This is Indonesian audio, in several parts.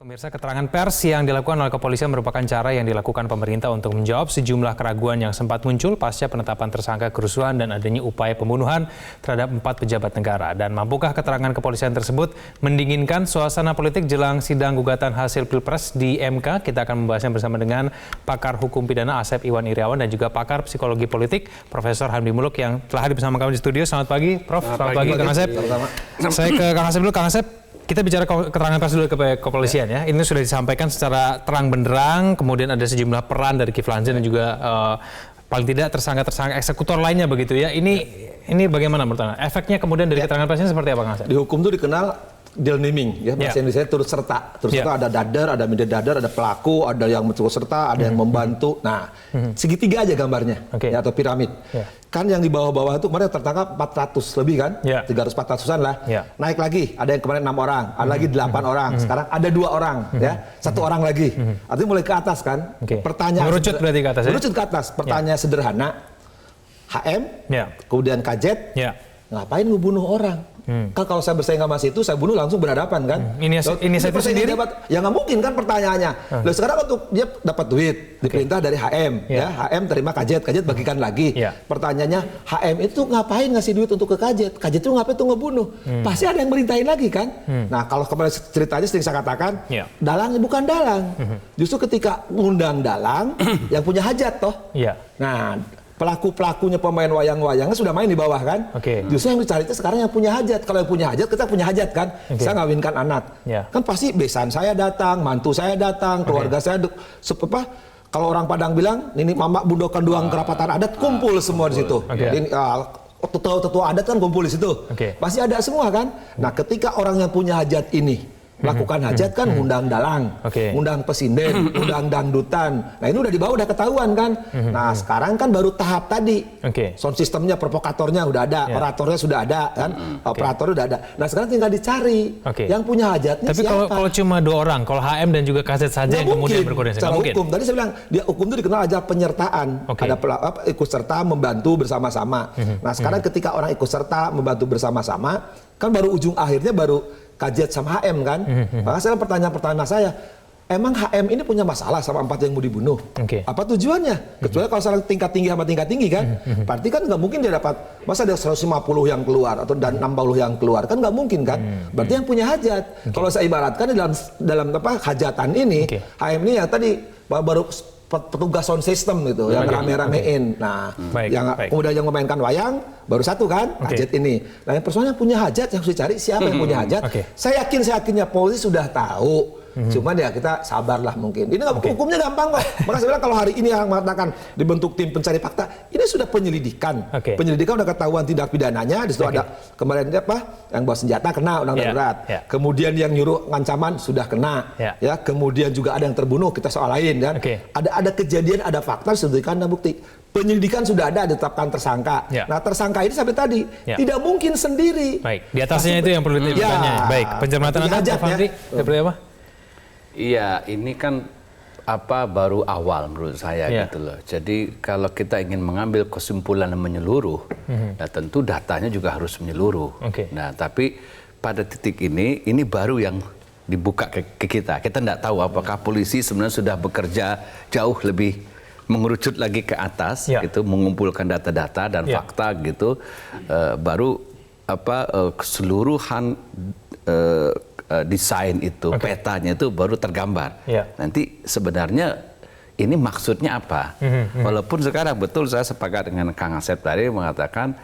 Pemirsa, keterangan pers yang dilakukan oleh kepolisian merupakan cara yang dilakukan pemerintah untuk menjawab sejumlah keraguan yang sempat muncul pasca penetapan tersangka kerusuhan dan adanya upaya pembunuhan terhadap 4 pejabat negara. Dan mampukah keterangan kepolisian tersebut mendinginkan suasana politik jelang sidang gugatan hasil Pilpres di MK? Kita akan membahasnya bersama dengan pakar hukum pidana Asep Iwan Iriawan dan juga pakar psikologi politik Profesor Hamdi Muluk yang telah hadir bersama kami di studio. Selamat pagi, Prof. Selamat pagi, Kang Asep. Saya ke Kang Asep dulu. Kang Asep, kita bicara keterangan pers dulu ke kepolisian ya. Ini sudah disampaikan secara terang benderang, kemudian ada sejumlah peran dari Kiflan Zain dan juga paling tidak tersangka eksekutor lainnya begitu ya. Ini bagaimana menurut Anda? Efeknya kemudian dari keterangan persnya seperti apa, Kang Asep? Di hukum itu dikenal deal naming ya, bahasa Indonesia turut serta. Turut serta ada dader, ada middle dader, ada pelaku, ada yang turut serta, ada yang membantu. Nah, segitiga aja gambarnya ya, atau piramid. Kan yang di bawah-bawah itu kemarin tertangkap 400 lebih kan? 300-400-an lah. Naik lagi, ada yang kemarin 6 orang, ada lagi 8 orang. Sekarang ada 2 orang ya, 1 orang lagi. Artinya mulai ke atas kan? Pertanyaan merucut berarti ke atas ya? Merucut ke atas. Pertanyaan sederhana, HM, kemudian KZ, ngapain ngebunuh orang? Kan kalau saya bersaing sama situ, saya bunuh langsung berhadapan kan? Ini saya sendiri? Ya nggak mungkin kan pertanyaannya. Lalu sekarang untuk dia dapat duit, diperintah dari HM, ya HM terima KZ bagikan lagi. Pertanyaannya, HM itu ngapain ngasih duit untuk ke KZ? KZ itu ngapain tuh ngebunuh? Pasti ada yang merintahin lagi kan? Nah kalau kemarin ceritanya sering saya katakan, dalangnya bukan dalang. Justru ketika ngundang dalang, yang punya hajat toh. Nah, pelaku-pelakunya pemain wayang-wayangnya sudah main di bawah kan? Justru yang dicari itu sekarang yang punya hajat. Kalau yang punya hajat, kita punya hajat kan? Saya ngawinkan anak. Kan pasti besan saya datang, mantu saya datang, keluarga saya kalau orang Padang bilang, ini mamak bundokan duang kerapatan adat, kumpul semua di situ. Tetua adat kan kumpul di situ. Pasti ada semua kan? Nah, ketika orang yang punya hajat ini melakukan hajat kan undang dalang, undang pesinden, undang dangdutan. Nah ini udah di bawah udah ketahuan kan. Nah sekarang kan baru tahap tadi. Sound sistemnya, provokatornya udah ada, oratornya sudah ada kan, operatornya udah ada. Nah sekarang tinggal dicari yang punya hajatnya. Tapi siapa? kalau cuma 2 orang, kalau HM dan juga KZ saja yang kemudian berkoordinasi, nggak mungkin. Tadi saya bilang dia hukum itu dikenal aja penyertaan, ada ikut serta membantu bersama-sama. Nah sekarang ketika orang ikut serta membantu bersama-sama, kan baru ujung akhirnya baru KZ sama HM kan? Maka sekarang pertanyaan saya, emang HM ini punya masalah sama 4 yang mau dibunuh? Apa tujuannya? Kecuali kalau salah tingkat tinggi sama tingkat tinggi kan? Berarti kan nggak mungkin dia dapat, masa ada 150 yang keluar atau 60 yang keluar, kan nggak mungkin kan? Berarti yang punya hajat. Kalau saya ibaratkan dalam hajatan ini, HM ini yang tadi baru petugas sound system gitu, yang rame-ramein. Nah, kemudian yang memainkan wayang baru 1 kan, hajat ini. Nah, yang persoalannya punya hajat yang harus dicari siapa yang punya hajat. Saya yakinnya polisi sudah tahu. Cuman ya kita sabarlah mungkin. Ini hukumnya gampang kok. Maka saya bilang kalau hari ini yang mengatakan dibentuk tim pencari fakta, ini sudah penyelidikan. Penyelidikan udah ketahuan tindak pidananya. Di situ ada kemarin apa? Yang bawa senjata kena undang darurat. Kemudian yang nyuruh ngancaman sudah kena. Ya, kemudian juga ada yang terbunuh, kita soal lain kan. Ada kejadian, ada fakta, disebutkan ada bukti. Penyelidikan sudah ada, ditetapkan tersangka. Nah, tersangka ini sampai tadi tidak mungkin sendiri. Baik, di atasnya itu yang perlu ditanya. Baik, pencermatan Anda, Pak Fadli, seperti apa? Iya, ini kan baru awal menurut saya gitu loh. Jadi kalau kita ingin mengambil kesimpulan yang menyeluruh, nah tentu datanya juga harus menyeluruh. Nah, tapi pada titik ini baru yang dibuka ke kita. Kita tidak tahu apakah polisi sebenarnya sudah bekerja jauh lebih mengerucut lagi ke atas, gitu, mengumpulkan data-data dan fakta gitu, baru keseluruhan desain itu, petanya itu baru tergambar. Nanti sebenarnya ini maksudnya apa? Walaupun sekarang betul saya sepakat dengan Kang Asep tadi mengatakan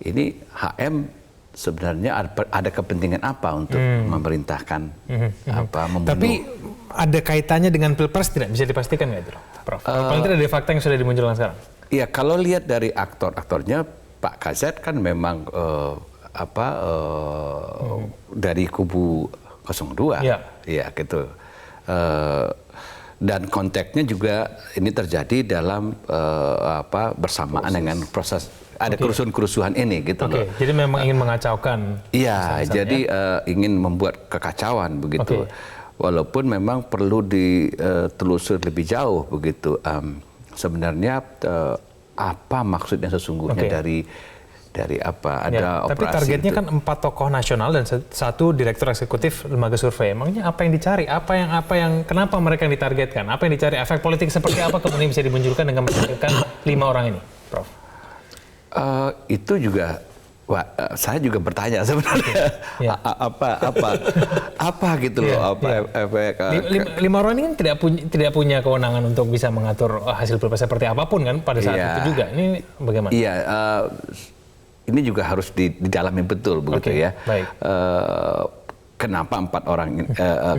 ini HM sebenarnya ada kepentingan apa untuk memerintahkan membunuh. Tapi ada kaitannya dengan Pilpres tidak bisa dipastikan nggak itu, Prof? Paling tidak ada fakta yang sudah dimunculkan sekarang. Iya, kalau lihat dari aktor-aktornya Pak KZ kan memang dari kubu 02, ya gitu. Dan konteksnya juga ini terjadi dalam bersamaan dengan proses ada kerusuhan-kerusuhan ini gitu loh. Jadi memang ingin mengacaukan. Iya, jadi ingin membuat kekacauan begitu. Walaupun memang perlu ditelusur lebih jauh begitu. Sebenarnya apa maksudnya sesungguhnya dari dari apa ada Tapi operasi. targetnya kan 4 tokoh nasional dan 1 direktur eksekutif lembaga survei. Emangnya apa yang dicari? Kenapa mereka yang ditargetkan? Apa yang dicari? Efek politik seperti apa kemudian bisa dimunculkan dengan menargetkan 5 orang ini, Prof? Itu juga, saya juga bertanya sebenarnya apa gitu loh, efek 5 orang ini kan tidak punya kewenangan untuk bisa mengatur hasil pilpres seperti apapun kan pada saat itu juga. Ini bagaimana? Iya, ini juga harus didalami betul begitu ya. Baik. Kenapa 4 orang?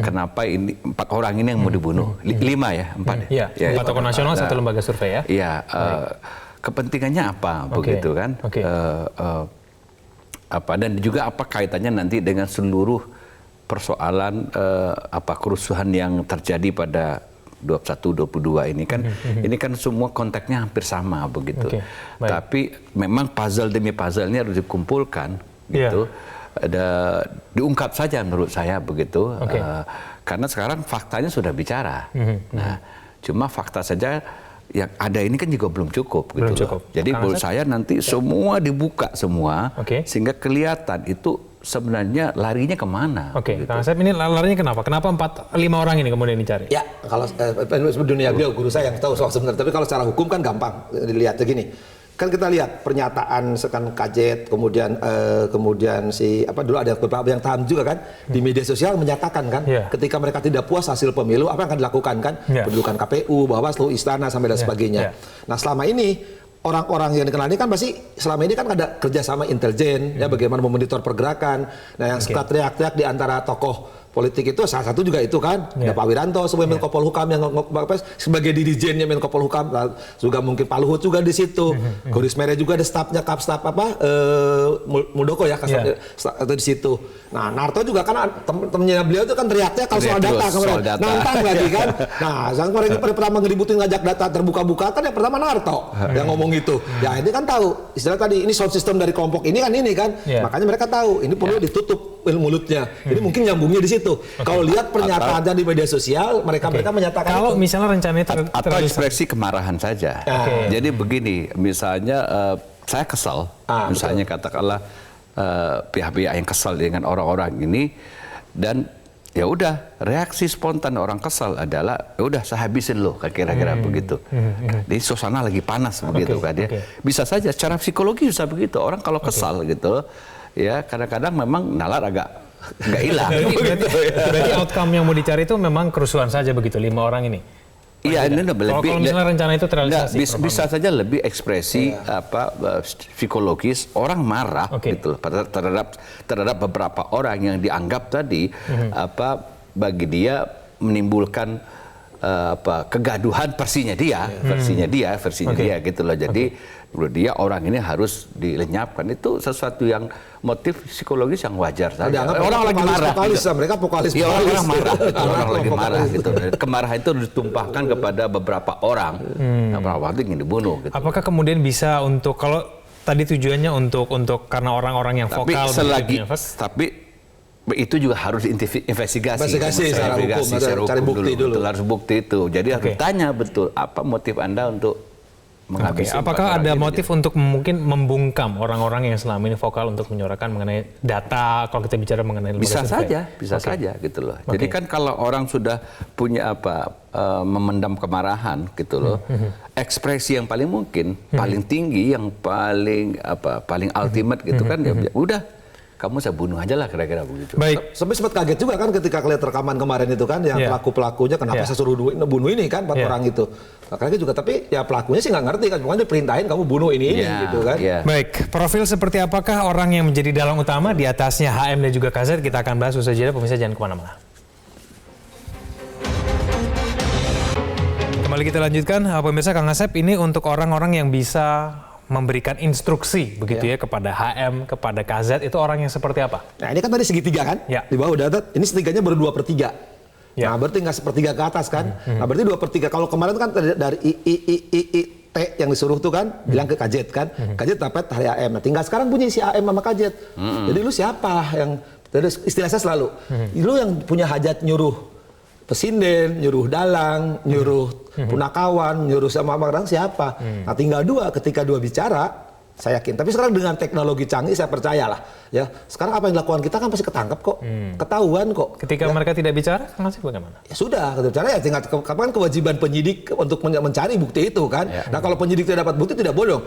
Kenapa ini 4 orang ini yang mau dibunuh? 5 ya, 4 ya. 4 tokoh nasional, 1 lembaga survei ya. Iya. Kepentingannya apa begitu kan? Dan juga apa kaitannya nanti dengan seluruh persoalan kerusuhan yang terjadi pada 21, 22 ini kan, ini kan semua konteksnya hampir sama begitu. Tapi memang puzzle demi puzzle ini harus dikumpulkan gitu, diungkap saja menurut saya begitu. Karena sekarang faktanya sudah bicara. Nah, cuma fakta saja yang ada ini kan juga belum cukup gitu. Jadi menurut saya nanti semua dibuka semua, sehingga kelihatan itu sebenarnya larinya kemana. Kang Asep, ini larinya kenapa? Kenapa 5 orang ini kemudian dicari? Ya, kalau dunia beliau guru saya yang tahu soal sebenarnya. Tapi kalau secara hukum kan gampang dilihat begini. Kan kita lihat pernyataan sekan Kajet, kemudian dulu ada beberapa yang tahan juga kan di media sosial menyatakan kan ketika mereka tidak puas hasil pemilu apa yang akan dilakukan kan, pendudukan KPU, Bawaslu, Istana sampai dan sebagainya. Nah, selama ini orang-orang yang dikenal ini kan pasti selama ini kan ada kerjasama intelijen, ya bagaimana memonitor pergerakan. Nah, yang suka teriak-teriak di antara tokoh politik itu salah satu juga itu kan, ada Pak Wiranto sebagai Menko Polhukam yang sebagai dirijennya Menko Polhukam, juga mungkin Pak Luhut juga di situ, Goris Mere juga ada stafnya Muldoko ya, atau di situ. Nah, Narto juga kan temennya beliau itu kan teriaknya kalau soal data, nantang lagi kan. Nah, yang pertama ngeributin ngajak data terbuka-buka kan yang pertama Narto yang ngomong itu. Ya ini kan tahu istilah tadi ini sound system dari kelompok ini kan, makanya mereka tahu ini perlu ditutup mulutnya. Jadi mungkin nyambungnya di situ. Kalau lihat pernyataannya di media sosial, mereka menyatakan kalau itu. misalnya rencananya atau ekspresi kemarahan saja. Jadi begini, misalnya saya kesal, misalnya katakanlah pihak-pihak yang kesal dengan orang-orang ini, dan ya udah reaksi spontan orang kesal adalah ya udah saya habisin loh, kira-kira begitu. Di suasana lagi panas begitu kan ya. Bisa saja secara psikologi bisa begitu. Orang kalau kesal gitu ya kadang-kadang memang nalar agak nggak hilang. Berarti outcome yang mau dicari itu memang kerusuhan saja begitu 5 orang ini. Iya, ini lebih. Kalau misalnya rencana itu terrealisasi, bisa saja lebih ekspresi psikologis orang marah gitu loh, terhadap beberapa orang yang dianggap tadi bagi dia menimbulkan kegaduhan versinya dia gitu loh. Jadi menurut dia orang ini harus dilenyapkan. Itu sesuatu yang motif psikologis yang wajar saja. Orang lagi marah. Mereka vokalis. Ya, orang marah. Orang lagi marah gitu. Kemarahan itu ditumpahkan kepada beberapa orang. Beberapa orang itu ingin dibunuh. Gitu. Apakah kemudian bisa untuk kalau tadi tujuannya untuk karena orang-orang yang vokal. Tapi itu juga harus investigasi secara hukum, cari bukti dulu. Harus bukti itu. Jadi harus ditanya betul apa motif Anda untuk menghabisi. Apakah ada motif untuk mungkin membungkam orang-orang yang selama ini vokal untuk menyuarakan mengenai data, kalau kita bicara mengenai bisa saja gitu loh. Jadi kan kalau orang sudah punya memendam kemarahan gitu loh, ekspresi yang paling mungkin, paling tinggi, yang paling ultimate gitu kan, ya udah kamu saya bunuh aja lah, kira-kira begitu. Baik. Sampai sempat kaget juga kan ketika lihat rekaman kemarin itu kan, yang pelaku-pelakunya kenapa saya suruh bunuh ini kan 4 orang itu. Kaget juga, tapi ya pelakunya sih nggak ngerti kan, pokoknya diperintahin kamu bunuh ini gitu kan. Baik, profil seperti apakah orang yang menjadi dalang utama di atasnya HM dan juga KZ, kita akan bahas usai jeda, pemirsa jangan kemana-mana. Kembali kita lanjutkan, pemirsa. Kang Asep, ini untuk orang-orang yang bisa memberikan instruksi begitu ya kepada HM, kepada KZ, itu orang yang seperti apa? Nah, ini kan tadi segitiga kan? Di bawah udah ada, ini setiganya baru 2/3. Nah, berarti nggak 1/3 ke atas kan? Nah, berarti 2/3. Kalau kemarin kan dari T yang disuruh tuh kan, bilang ke KZ kan, KZ dapat hari HM. Nah, tinggal sekarang punya si HM sama KZ. Jadi lu siapa yang, istilah saya selalu, lu yang punya hajat nyuruh Pesinden, nyuruh dalang, nyuruh punakawan, nyuruh sama orang siapa. Nah, tinggal 2, ketika 2 bicara, Saya yakin. Tapi sekarang dengan teknologi canggih saya percayalah. Ya, sekarang apa yang dilakukan kita kan pasti ketangkep kok, ketahuan kok. Ketika mereka tidak bicara, Nasib bagaimana? Ya sudah, ketika bicara ya tinggal kapan kewajiban penyidik untuk mencari bukti itu kan. Nah kalau penyidik tidak dapat bukti tidak boleh.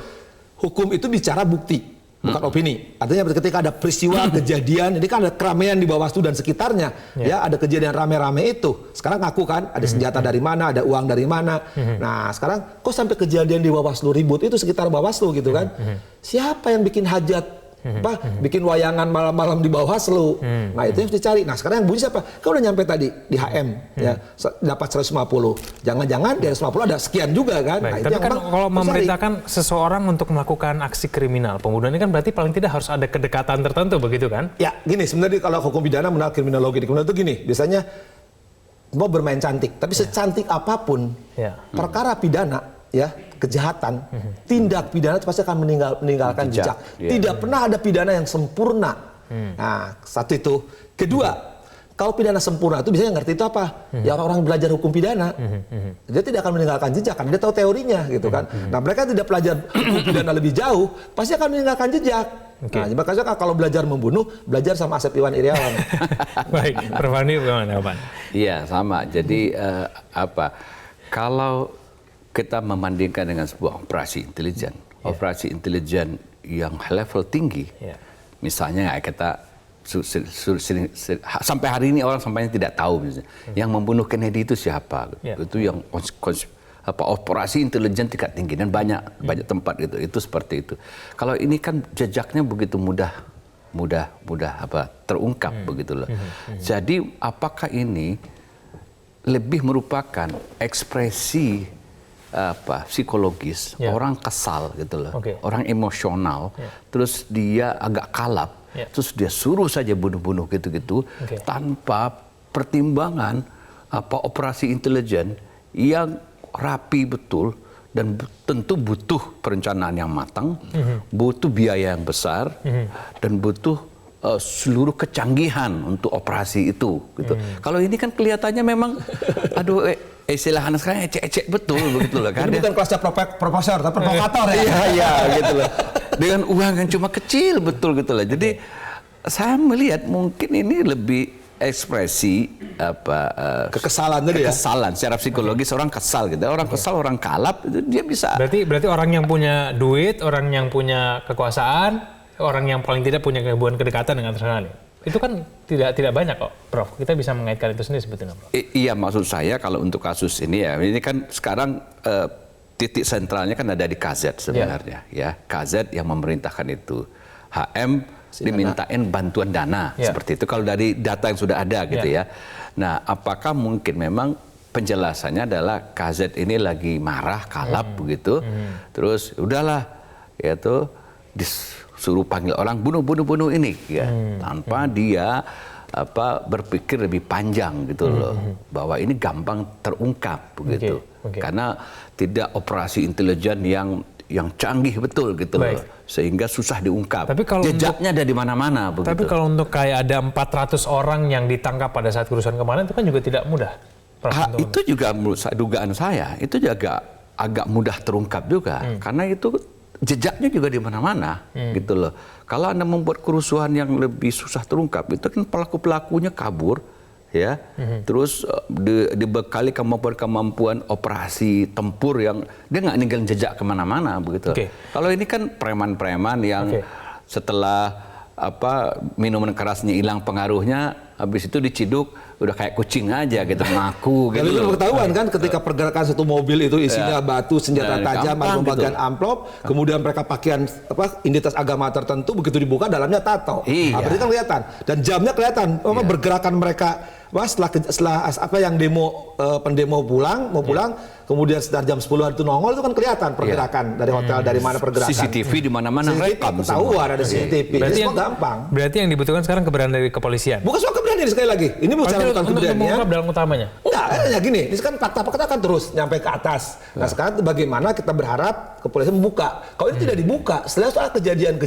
Hukum itu bicara bukti. Bukan opini. Artinya ketika ada peristiwa, kejadian, ini kan ada keramaian di Bawaslu dan sekitarnya. Ya, ada kejadian rame-rame itu. Sekarang ngaku kan, ada senjata dari mana, ada uang dari mana. Nah, sekarang kok sampai kejadian di Bawaslu ribut itu sekitar Bawaslu gitu kan. Siapa yang bikin hajat? Bikin wayangan malam-malam di Bawaslu. Nah, itu yang harus dicari. Nah, sekarang yang bunyi siapa? Kan udah nyampe tadi di HM ya, dapat 150. Jangan-jangan dari 150 ada sekian juga kan. Baik, nah, tapi kan kalau memerintahkan seseorang untuk melakukan aksi kriminal, pembunuhan ini kan berarti paling tidak harus ada kedekatan tertentu begitu kan? Ya, gini sebenarnya kalau hukum pidana mengenal kriminologi. Kriminal itu gini, biasanya mau bermain cantik, tapi secantik apapun perkara pidana ya, kejahatan, tindak pidana pasti akan meninggalkan jejak. Tidak pernah ada pidana yang sempurna. Nah, satu itu. Kedua, kalau pidana sempurna itu biasanya ngerti itu apa? Ya orang-orang belajar hukum pidana. Dia tidak akan meninggalkan jejak karena dia tahu teorinya gitu kan. Nah, mereka tidak belajar hukum pidana lebih jauh, pasti akan meninggalkan jejak. Nah, makanya kalau belajar membunuh, belajar sama Asep Iwan Iriawan. Baik, Prof. Fandi bagaimana, Pak? Iya, sama. Jadi kalau kita membandingkan dengan sebuah operasi intelijen yang level tinggi, misalnya kita sampai hari ini orang sampainya tidak tahu misalnya, yang membunuh Kennedy itu siapa, itu yang operasi intelijen tingkat tinggi dan banyak tempat itu seperti itu. Kalau ini kan jejaknya begitu mudah terungkap begitu loh. Jadi apakah ini lebih merupakan ekspresi psikologis, orang kesal gitu loh, orang emosional, terus dia agak kalap, terus dia suruh saja bunuh-bunuh gitu-gitu tanpa pertimbangan operasi intelijen yang rapi betul dan tentu butuh perencanaan yang matang, butuh biaya yang besar dan butuh seluruh kecanggihan untuk operasi itu gitu. Kalau ini kan kelihatannya memang istilah anak sekarang ecek-ecek betul begitu loh kan. Ini bukan kelasnya profesor tapi provokator ya. Iya gitu loh. Dengan uang yang cuma kecil betul gitu loh. Jadi saya melihat mungkin ini lebih ekspresi kekesalan tadi ya. Kekesalan secara psikologis orang kesal gitu. Orang kesal, orang kalap itu dia bisa. Berarti orang yang punya duit, orang yang punya kekuasaan, orang yang paling tidak punya hubungan kedekatan dengan tersangka. Itu kan tidak banyak kok, Prof. Kita bisa mengaitkan itu sendiri sebetulnya, Prof. Iya, maksud saya kalau untuk kasus ini ya, ini kan sekarang titik sentralnya kan ada di KZ sebenarnya, ya. KZ yang memerintahkan itu. HM dimintain bantuan dana seperti itu. Kalau dari data yang sudah ada gitu ya. Nah, apakah mungkin memang penjelasannya adalah KZ ini lagi marah, kalap begitu, terus udahlah, yaitu suruh panggil orang bunuh ini ya, tanpa dia berpikir lebih panjang gitu loh, bahwa ini gampang terungkap begitu. Karena tidak operasi intelijen yang canggih betul gitu loh, sehingga susah diungkap. Tapi kalau jejaknya ada di mana-mana begitu. Tapi kalau untuk kayak ada 400 orang yang ditangkap pada saat kerusuhan kemarin itu kan juga tidak mudah. Itu juga menurut saya, dugaan saya itu juga agak mudah terungkap juga, karena itu jejaknya juga di mana-mana gitu loh. Kalau Anda membuat kerusuhan yang lebih susah terungkap, itu kan pelaku-pelakunya kabur ya. Terus dibekali kemampuan operasi tempur yang dia nggak ninggalin jejak kemana-mana begitu. Kalau ini kan preman-preman yang setelah minuman kerasnya hilang pengaruhnya, habis itu diciduk udah kayak kucing aja gitu, ngaku gitu. Itu ketahuan kan ketika pergerakan satu mobil itu isinya batu, senjata tajam, pembagian amplop, kemudian mereka pakaian identitas agama tertentu, begitu dibuka dalamnya tato. Berarti kan kelihatan dan jamnya kelihatan, pergerakan mereka. Setelah yang pendemo mau pulang, kemudian sekitar jam 10 itu nongol, itu kan kelihatan pergerakan dari hotel, dari mana pergerakan. CCTV di mana-mana rekam ketahuan ada CCTV. Berarti semua gampang. Berarti yang dibutuhkan sekarang keberanian dari kepolisian. Bukan soal keberanian sekali lagi. Ini bukan keberanian. Untuk dalam utamanya. Enggak, ya gini. Ini kan fakta-fakta kan terus nyampe ke atas. Nah, sekarang bagaimana kita berharap kepolisian membuka. Kalau ini tidak dibuka, setelah soal kejadian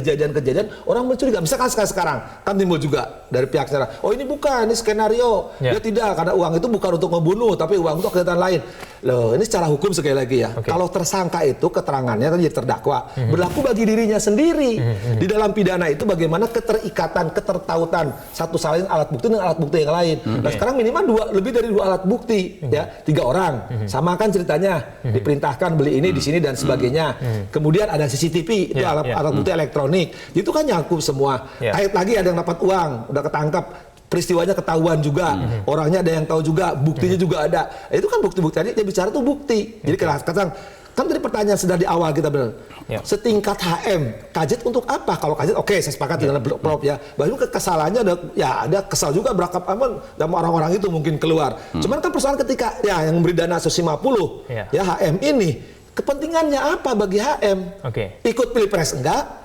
orang mencuriga. Misalkan sekarang kan timbul juga dari pihak sana, oh ini bukan, ini skenario. Ya tidak, karena uang itu bukan untuk membunuh, tapi uang untuk kegiatan lain. Loh, ini secara hukum sekali lagi ya. Kalau tersangka itu keterangannya kan jadi terdakwa, berlaku bagi dirinya sendiri. Di dalam pidana itu bagaimana keterikatan, ketertautan satu salin alat bukti dengan alat bukti yang lain. Nah sekarang minimal lebih dari 2 alat bukti, ya 3 orang. Sama kan ceritanya, diperintahkan beli ini di sini dan sebagainya. Kemudian ada CCTV, itu alat bukti elektronik. Itu kan nyangkut semua. Kait lagi ada yang dapat uang, udah ketangkap. Peristiwanya ketahuan juga, orangnya ada yang tahu juga, buktinya juga ada. Itu kan bukti-bukti. Tadi dia bicara tuh bukti. Jadi kadang kan tadi pertanyaan sudah di awal kita benar. Setingkat HM, kajet untuk apa? Kalau kajet, oke, saya sepakat dengan Prof ya. Bahkan kekesalannya ada kesal juga berangkat sama orang-orang itu mungkin keluar. Cuman kan persoalan ketika yang memberi dana 150 HM ini, kepentingannya apa bagi HM? Ikut pilpres enggak?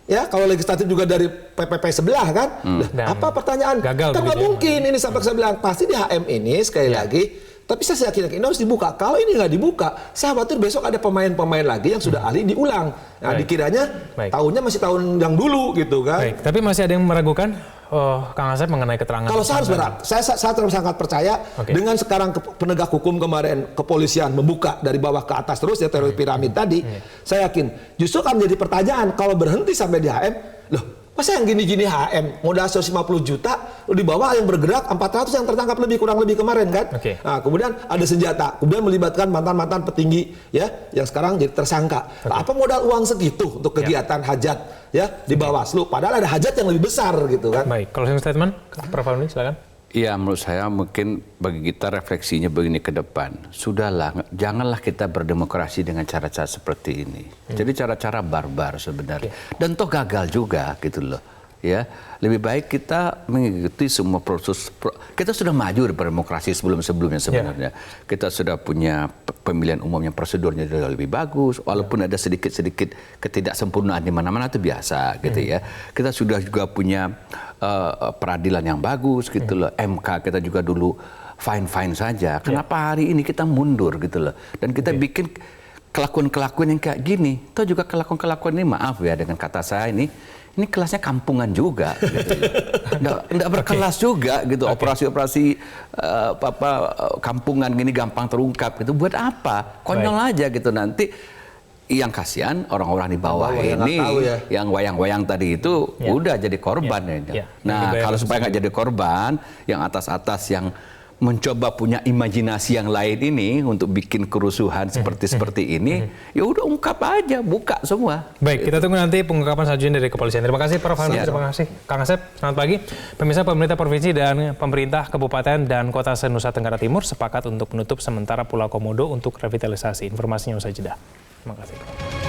Ya, kalau legislatif juga dari PPP sebelah kan, apa pertanyaan? Gagal kan nggak mungkin ini sampai ke sebelah. Pasti di HM ini sekali lagi. Tapi saya yakin ini harus dibuka. Kalau ini nggak dibuka, saya khawatir besok ada pemain-pemain lagi yang sudah ahli diulang. Nah, dikiranya tahunnya masih tahun yang dulu gitu kan. Tapi masih ada yang meragukan Kang Asep mengenai keterangan. Kalau saya harus berat, saya sangat percaya dengan sekarang penegak hukum kemarin kepolisian membuka dari bawah ke atas terus ya teori piramid tadi. Saya yakin justru akan menjadi pertanyaan kalau berhenti sampai di HM, loh masa yang gini-gini HM modal 150 juta di bawah yang bergerak 400 yang tertangkap kurang lebih kemarin kan. Nah, kemudian ada senjata, kemudian melibatkan mantan-mantan petinggi ya yang sekarang jadi tersangka. Nah, apa modal uang segitu untuk kegiatan hajat ya di Bawaslu padahal ada hajat yang lebih besar gitu kan. Baik, closing statement Prof. Hamdi silakan. Iya, menurut saya mungkin bagi kita refleksinya begini ke depan. Sudahlah, janganlah kita berdemokrasi dengan cara-cara seperti ini. Jadi cara-cara barbar sebenarnya. Dan toh gagal juga gitu loh. Ya, lebih baik kita mengikuti semua proses. Kita sudah maju di berdemokrasi sebelum-sebelumnya sebenarnya. Kita sudah punya pemilihan umum yang prosedurnya sudah lebih bagus, walaupun ada sedikit-sedikit ketidaksempurnaan di mana-mana itu biasa gitu ya. Kita sudah juga punya peradilan yang bagus gitu loh. MK kita juga dulu fine-fine saja. Kenapa hari ini kita mundur gitu loh? Dan kita bikin kelakuan-kelakuan yang kayak gini. Toh juga kelakuan-kelakuan ini, maaf ya dengan kata saya ini kelasnya kampungan juga, gitu. Nggak berkelas juga, gitu. Operasi-operasi kampungan gini gampang terungkap, gitu. Buat apa? Konyol aja, gitu. Nanti yang kasihan orang-orang di bawah ini, yang wayang-wayang tadi itu udah jadi korban. Nah, kalau supaya nggak jadi korban, yang atas-atas yang mencoba punya imajinasi yang lain ini untuk bikin kerusuhan seperti ini, ya udah ungkap aja, buka semua. Baik, kita tunggu nanti pengungkapan selanjutnya dari kepolisian. Terima kasih Prof. Hamdi, terima kasih Kang Asep. Selamat pagi. Pemirsa, pemerintah provinsi dan pemerintah kabupaten dan kota se-Nusa Tenggara Timur sepakat untuk menutup sementara Pulau Komodo untuk revitalisasi. Informasinya usai jeda. Terima kasih.